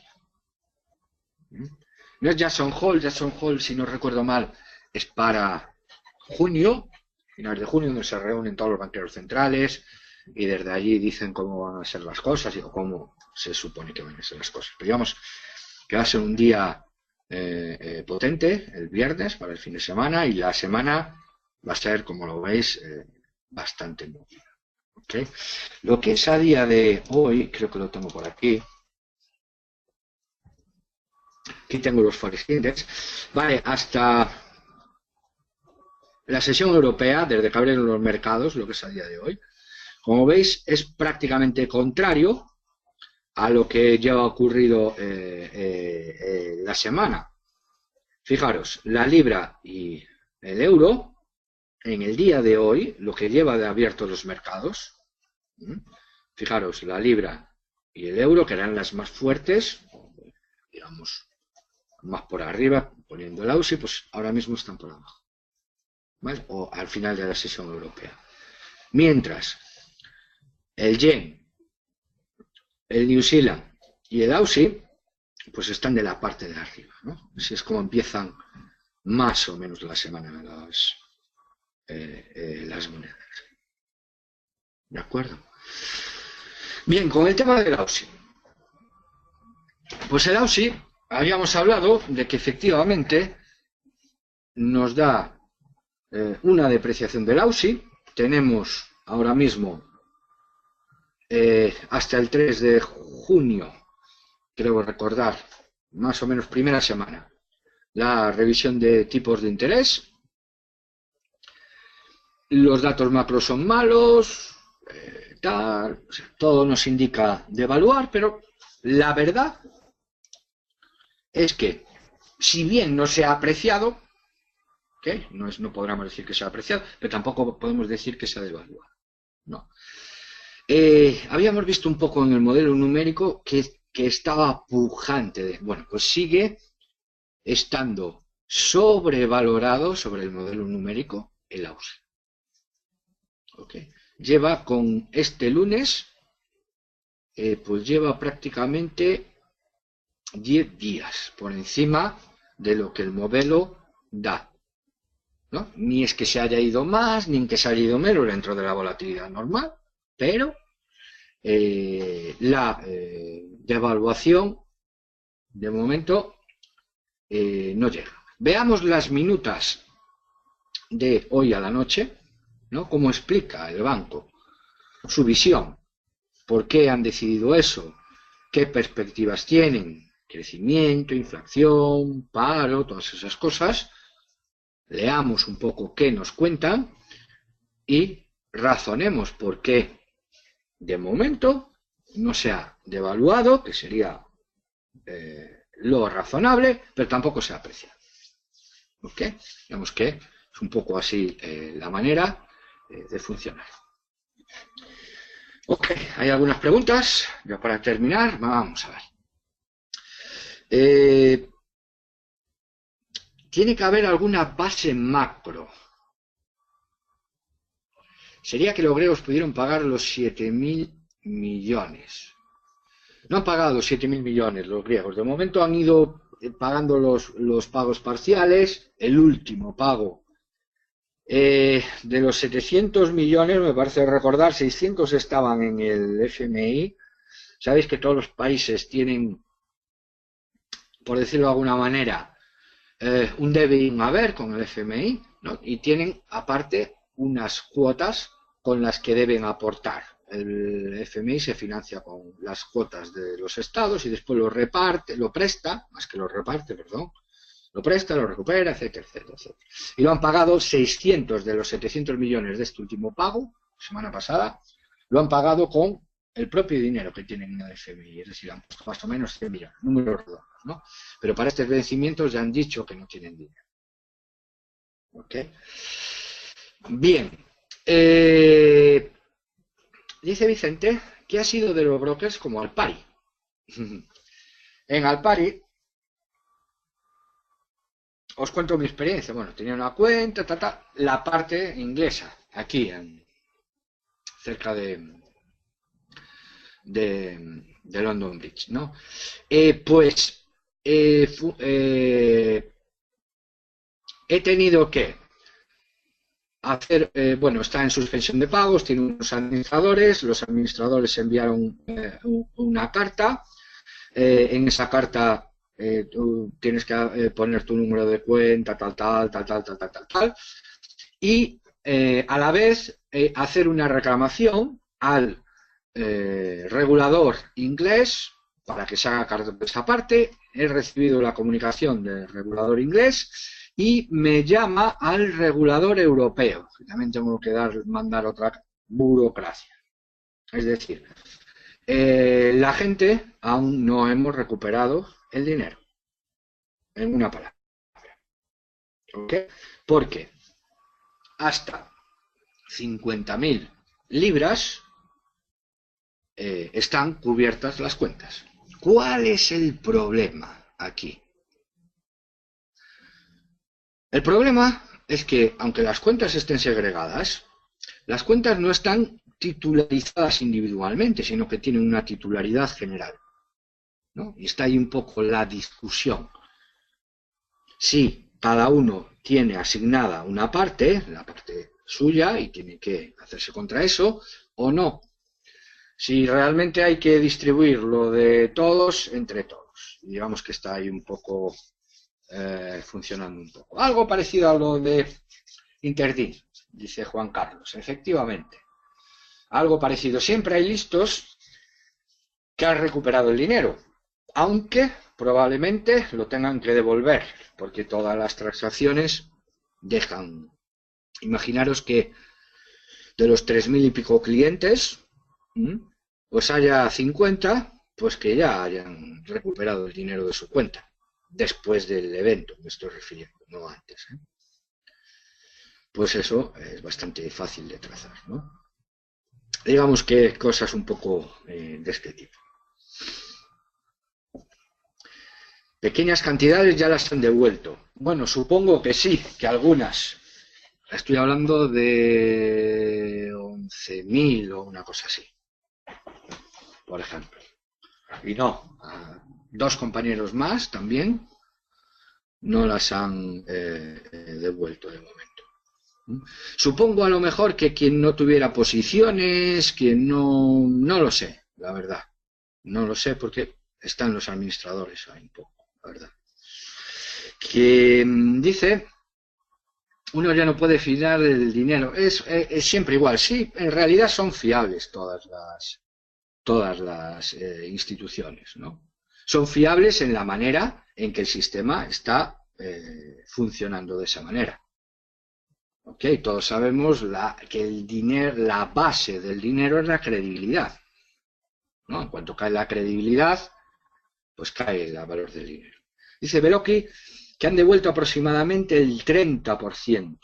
[SPEAKER 1] No es Jackson Hole, si no recuerdo mal, es para junio, finales de junio, donde se reúnen todos los banqueros centrales y desde allí dicen cómo van a ser las cosas o cómo se supone que van a ser las cosas. Pero digamos que va a ser un día potente el viernes para el fin de semana, y la semana va a ser, como lo veis, bastante movida. ¿Okay? Lo que es a día de hoy, creo que lo tengo por aquí. Aquí tengo los Forex Index. Vale, hasta la sesión europea, desde que abrieron los mercados, lo que es a día de hoy, como veis, es prácticamente contrario a lo que ya ha ocurrido la semana. Fijaros, la libra y el euro, en el día de hoy, lo que lleva de abiertos los mercados, fijaros, la libra y el euro, que eran las más fuertes, digamos, más por arriba, poniendo el AUSI, pues ahora mismo están por abajo, ¿vale? O al final de la sesión europea. Mientras el yen, el New Zealand y el AUSI, pues están de la parte de arriba, ¿no? Así es como empiezan más o menos la semana las monedas. ¿De acuerdo? Bien, con el tema del AUSI. Pues el AUSI, habíamos hablado de que efectivamente nos da una depreciación del AUSI. Tenemos ahora mismo hasta el 3 de junio, creo recordar, más o menos primera semana, la revisión de tipos de interés. Los datos macro son malos, tal, o sea, todo nos indica devaluar, pero la verdad es que, si bien no se ha apreciado, ¿okay? No podríamos decir que se ha apreciado, pero tampoco podemos decir que se ha devaluado. No. Habíamos visto un poco en el modelo numérico que estaba pujante. Bueno, pues sigue estando sobrevalorado sobre el modelo numérico el AUSI. ¿Okay? Lleva con este lunes, pues lleva prácticamente 10 días por encima de lo que el modelo da, ¿no? Ni es que se haya ido más, ni en que se haya ido menos dentro de la volatilidad normal, pero la devaluación de momento no llega. Veamos las minutas de hoy a la noche, ¿no? Cómo explica el banco su visión, por qué han decidido eso, qué perspectivas tienen, crecimiento, inflación, paro, todas esas cosas. Leamos un poco qué nos cuentan y razonemos por qué de momento no se ha devaluado, que sería lo razonable, pero tampoco se ha apreciado. ¿Ok? Digamos que es un poco así la manera de funcionar. Ok, hay algunas preguntas. Ya para terminar, vamos a ver. Tiene que haber alguna base macro. Sería que los griegos pudieron pagar los 7.000 millones. No han pagado 7.000 millones los griegos. De momento han ido pagando los pagos parciales. El último pago de los 700 millones, me parece recordar, 600 estaban en el FMI. Sabéis que todos los países tienen, por decirlo de alguna manera, un debe y un haber con el FMI, ¿no? Y tienen aparte unas cuotas con las que deben aportar. El FMI se financia con las cuotas de los estados y después lo reparte, lo presta, más que lo reparte, perdón, lo presta, lo recupera, etcétera, etcétera, etcétera. Y lo han pagado 600 de los 700 millones de este último pago, semana pasada, lo han pagado con el propio dinero que tienen en el FMI, es decir, han puesto más o menos 100 millones, números redondos, ¿no? Pero para estos vencimientos ya han dicho que no tienen dinero. ¿Ok? Bien. Dice Vicente que ha sido de los brokers como Alpari. En Alpari, os cuento mi experiencia. Bueno, tenía una cuenta, la parte inglesa, aquí, cerca de London Bridge, ¿no? He tenido que hacer, bueno, está en suspensión de pagos, tiene unos administradores, los administradores enviaron una carta, en esa carta tú tienes que poner tu número de cuenta, tal, y a la vez hacer una reclamación al regulador inglés para que se haga cargo de esa parte. He recibido la comunicación del regulador inglés y me llama al regulador europeo. También tengo que mandar otra burocracia. Es decir, la gente aún no hemos recuperado el dinero. En una palabra. ¿Ok? Porque hasta 50.000 libras están cubiertas las cuentas. ¿Cuál es el problema aquí? El problema es que, aunque las cuentas estén segregadas, las cuentas no están titularizadas individualmente, sino que tienen una titularidad general, ¿no? Y está ahí un poco la discusión. Si cada uno tiene asignada una parte, la parte suya, y tiene que hacerse contra eso, o no. Si realmente hay que distribuirlo de todos entre todos. Y digamos que está ahí un poco funcionando un poco. Algo parecido a lo de Interdin, dice Juan Carlos. Efectivamente. Algo parecido. Siempre hay listos que han recuperado el dinero, aunque probablemente lo tengan que devolver, porque todas las transacciones dejan. Imaginaros que de los 3.000 y pico clientes, pues haya 50, pues que ya hayan recuperado el dinero de su cuenta, después del evento, me estoy refiriendo, no antes. Pues eso es bastante fácil de trazar, ¿no? Digamos que cosas un poco de este tipo. Pequeñas cantidades ya las han devuelto. Bueno, supongo que sí, que algunas. Estoy hablando de 11.000 o una cosa así, por ejemplo. Y no, dos compañeros más también no las han devuelto de momento. Supongo a lo mejor que quien no tuviera posiciones, quien no lo sé, la verdad. No lo sé porque están los administradores ahí un poco, la verdad. Que dice, uno ya no puede fiar del dinero. Es siempre igual. Sí, en realidad son fiables todas las instituciones, ¿no? Son fiables en la manera en que el sistema está funcionando de esa manera. ¿Ok? Todos sabemos que el dinero, la base del dinero es la credibilidad, ¿no? En cuanto cae la credibilidad, pues cae el valor del dinero. Dice Beloki que han devuelto aproximadamente el 30%.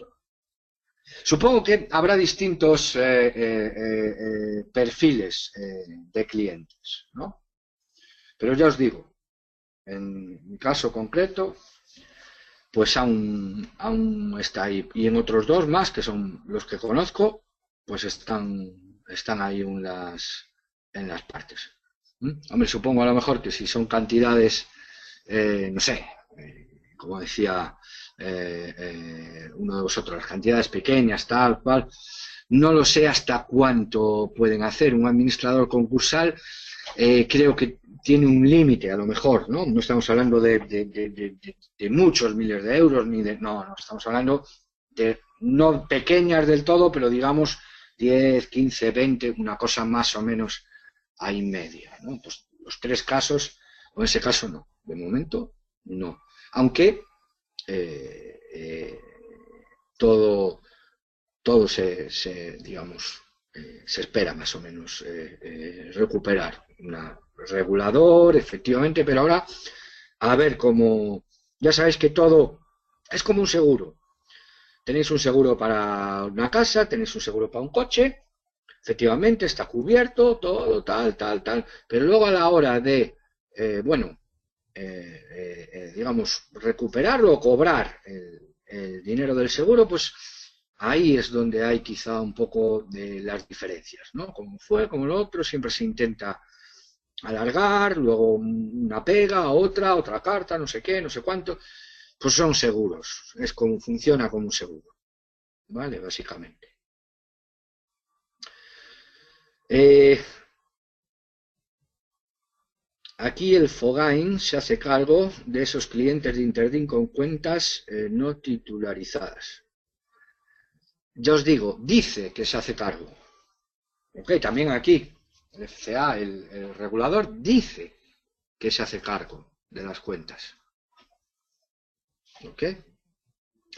[SPEAKER 1] Supongo que habrá distintos perfiles de clientes, ¿no? Pero ya os digo, en mi caso concreto, pues aún está ahí. Y en otros dos más, que son los que conozco, pues están ahí en las partes. Hombre, supongo a lo mejor que si son cantidades, no sé, como decía uno de vosotros, las cantidades pequeñas, tal cual, no lo sé hasta cuánto pueden hacer. Un administrador concursal creo que tiene un límite, a lo mejor, ¿no? No estamos hablando de muchos miles de euros, no, estamos hablando de no pequeñas del todo, pero digamos 10, 15, 20, una cosa más o menos ahí media, ¿no? Pues los tres casos, o en ese caso no, de momento no. Aunque todo digamos, se espera más o menos recuperar una regulador, efectivamente, pero ahora a ver cómo, ya sabéis que todo es como un seguro. Tenéis un seguro para una casa, tenéis un seguro para un coche, efectivamente está cubierto, todo, tal, pero luego a la hora de, digamos, recuperarlo o cobrar el dinero del seguro, pues ahí es donde hay quizá un poco de las diferencias, ¿no? Como fue, como lo otro, siempre se intenta alargar, luego una pega, otra carta, no sé qué, no sé cuánto, pues son seguros, es como funciona como un seguro, ¿vale? Básicamente. Aquí el Fogain se hace cargo de esos clientes de Interdin con cuentas no titularizadas. Ya os digo, dice que se hace cargo. Ok, también aquí el FCA, el regulador, dice que se hace cargo de las cuentas. Ok,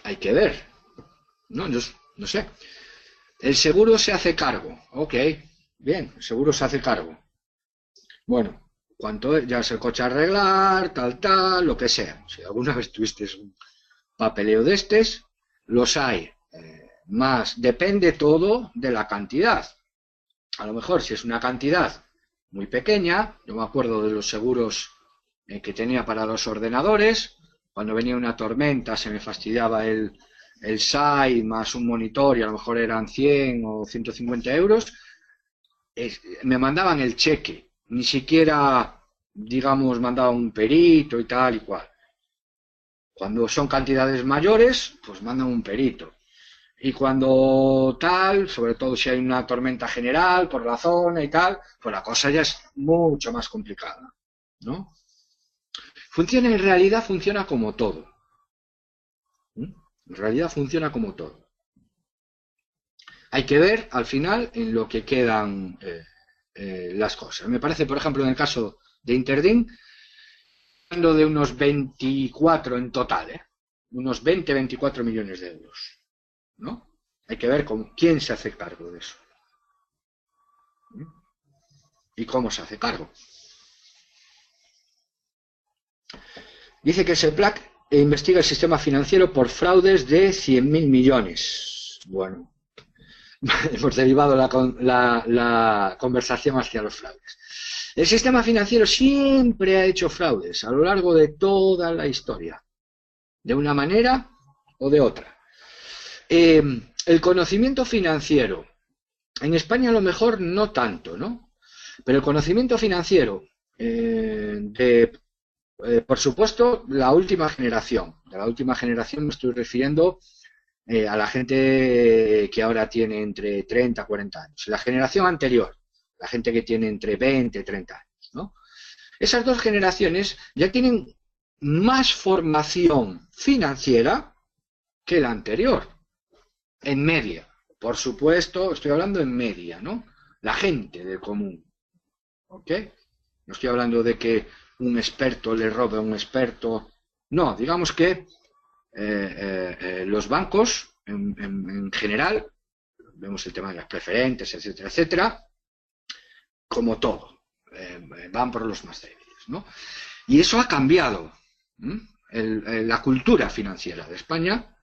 [SPEAKER 1] hay que ver. No sé. El seguro se hace cargo. Ok, bien, el seguro se hace cargo. Bueno, cuánto ya es el coche a arreglar, tal, lo que sea. Si alguna vez tuviste un papeleo de estos, los hay. Más depende todo de la cantidad. A lo mejor si es una cantidad muy pequeña, yo me acuerdo de los seguros que tenía para los ordenadores, cuando venía una tormenta se me fastidiaba el SAI más un monitor y a lo mejor eran 100 o 150 euros, me mandaban el cheque, ni siquiera, digamos, mandaba un perito y tal y cual. Cuando son cantidades mayores, pues mandan un perito. Y cuando tal, sobre todo si hay una tormenta general por la zona y tal, pues la cosa ya es mucho más complicada, ¿no? En realidad funciona como todo. En realidad funciona como todo. Hay que ver al final en lo que quedan las cosas. Me parece, por ejemplo, en el caso de Interdin, hablando de unos 24 en total, unos 20-24 millones de euros, ¿no? Hay que ver con quién se hace cargo de eso. ¿Y cómo se hace cargo? Dice que Seplac investiga el sistema financiero por fraudes de 100.000 millones. Bueno, hemos derivado la conversación hacia los fraudes. El sistema financiero siempre ha hecho fraudes a lo largo de toda la historia, de una manera o de otra. El conocimiento financiero, en España a lo mejor no tanto, ¿no? Pero el conocimiento financiero por supuesto, la última generación. De la última generación me estoy refiriendo a la gente que ahora tiene entre 30 y 40 años. La generación anterior, la gente que tiene entre 20 y 30 años, ¿no? Esas dos generaciones ya tienen más formación financiera que la anterior, en media. Por supuesto, estoy hablando en media, ¿no? La gente del común, ¿ok? No estoy hablando de que un experto le robe a un experto. No, digamos que los bancos en general, vemos el tema de las preferentes, etcétera, etcétera, como todo, van por los más débiles, ¿no? Y eso ha cambiado la cultura financiera de España,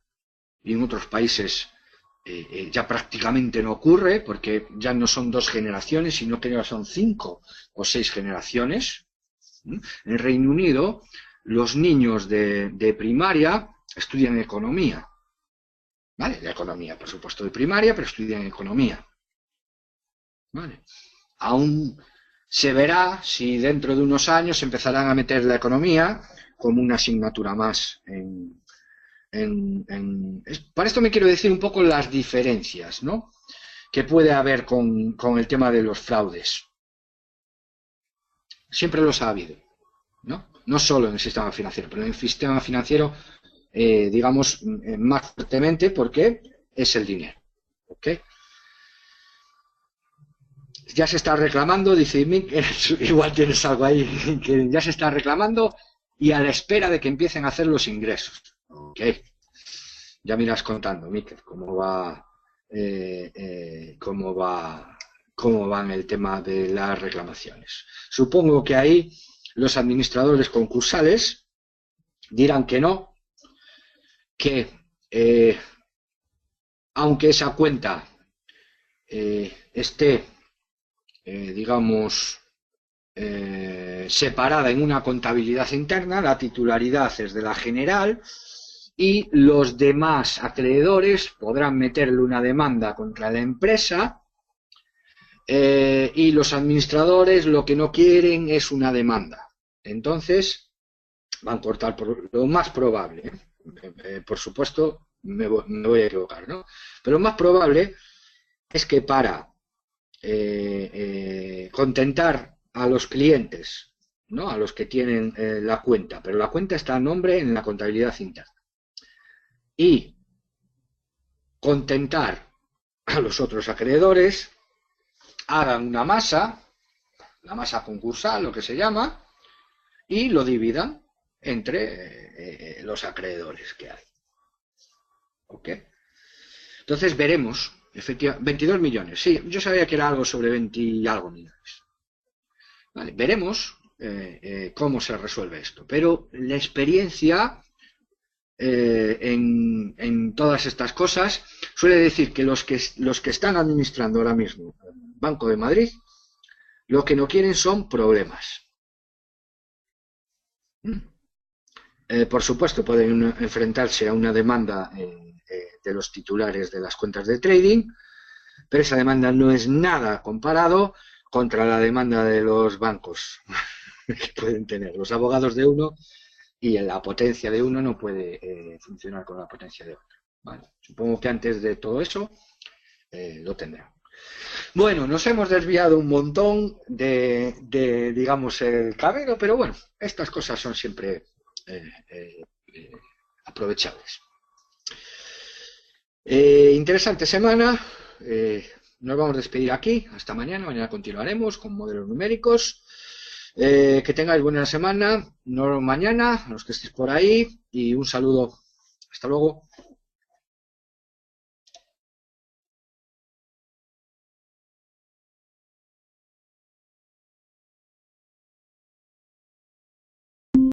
[SPEAKER 1] y en otros países ya prácticamente no ocurre, porque ya no son 2 generaciones, sino que ya son 5 o 6 generaciones. En Reino Unido, los niños de primaria estudian economía. ¿Vale? La economía, por supuesto, de primaria, pero estudian economía. ¿Vale? Aún se verá si dentro de unos años empezarán a meter la economía como una asignatura más Para esto me quiero decir un poco las diferencias, ¿no?, que puede haber con el tema de los fraudes. Siempre los ha habido, ¿no? No solo en el sistema financiero, pero en el sistema financiero, digamos, más fuertemente, porque es el dinero. ¿Ok? Ya se está reclamando, dice Mick, igual tienes algo ahí, que ya se está reclamando y a la espera de que empiecen a hacer los ingresos. ¿Ok? Ya me irás contando, Mick, cómo va en el tema de las reclamaciones. Supongo que ahí los administradores concursales dirán que no, que aunque esa cuenta esté, digamos, separada en una contabilidad interna, la titularidad es de la general y los demás acreedores podrán meterle una demanda contra la empresa, y los administradores lo que no quieren es una demanda. Entonces van a cortar por lo más probable, por supuesto me voy a equivocar, ¿no? Pero lo más probable es que para contentar a los clientes, ¿no?, a los que tienen la cuenta, pero la cuenta está a nombre en la contabilidad interna, y contentar a los otros acreedores, hagan una masa, la masa concursal, lo que se llama, y lo dividan entre los acreedores que hay. ¿Ok? Entonces veremos, efectivamente, 22 millones, sí, yo sabía que era algo sobre 20 y algo millones. Vale, veremos cómo se resuelve esto, pero la experiencia en todas estas cosas suele decir que los que están administrando ahora mismo el Banco de Madrid, lo que no quieren son problemas. Por supuesto, pueden enfrentarse a una demanda de los titulares de las cuentas de trading, pero esa demanda no es nada comparado contra la demanda de los bancos que pueden tener los abogados de uno, y la potencia de uno no puede funcionar con la potencia de otro. Vale. Supongo que antes de todo eso lo tendrán. Bueno, nos hemos desviado un montón de digamos, el camino, pero bueno, estas cosas son siempre aprovechables. Interesante semana. Nos vamos a despedir aquí. Hasta mañana. Mañana continuaremos con modelos numéricos. Que tengáis buena semana. Nos vemos mañana, los que estéis por ahí. Y un saludo. Hasta luego.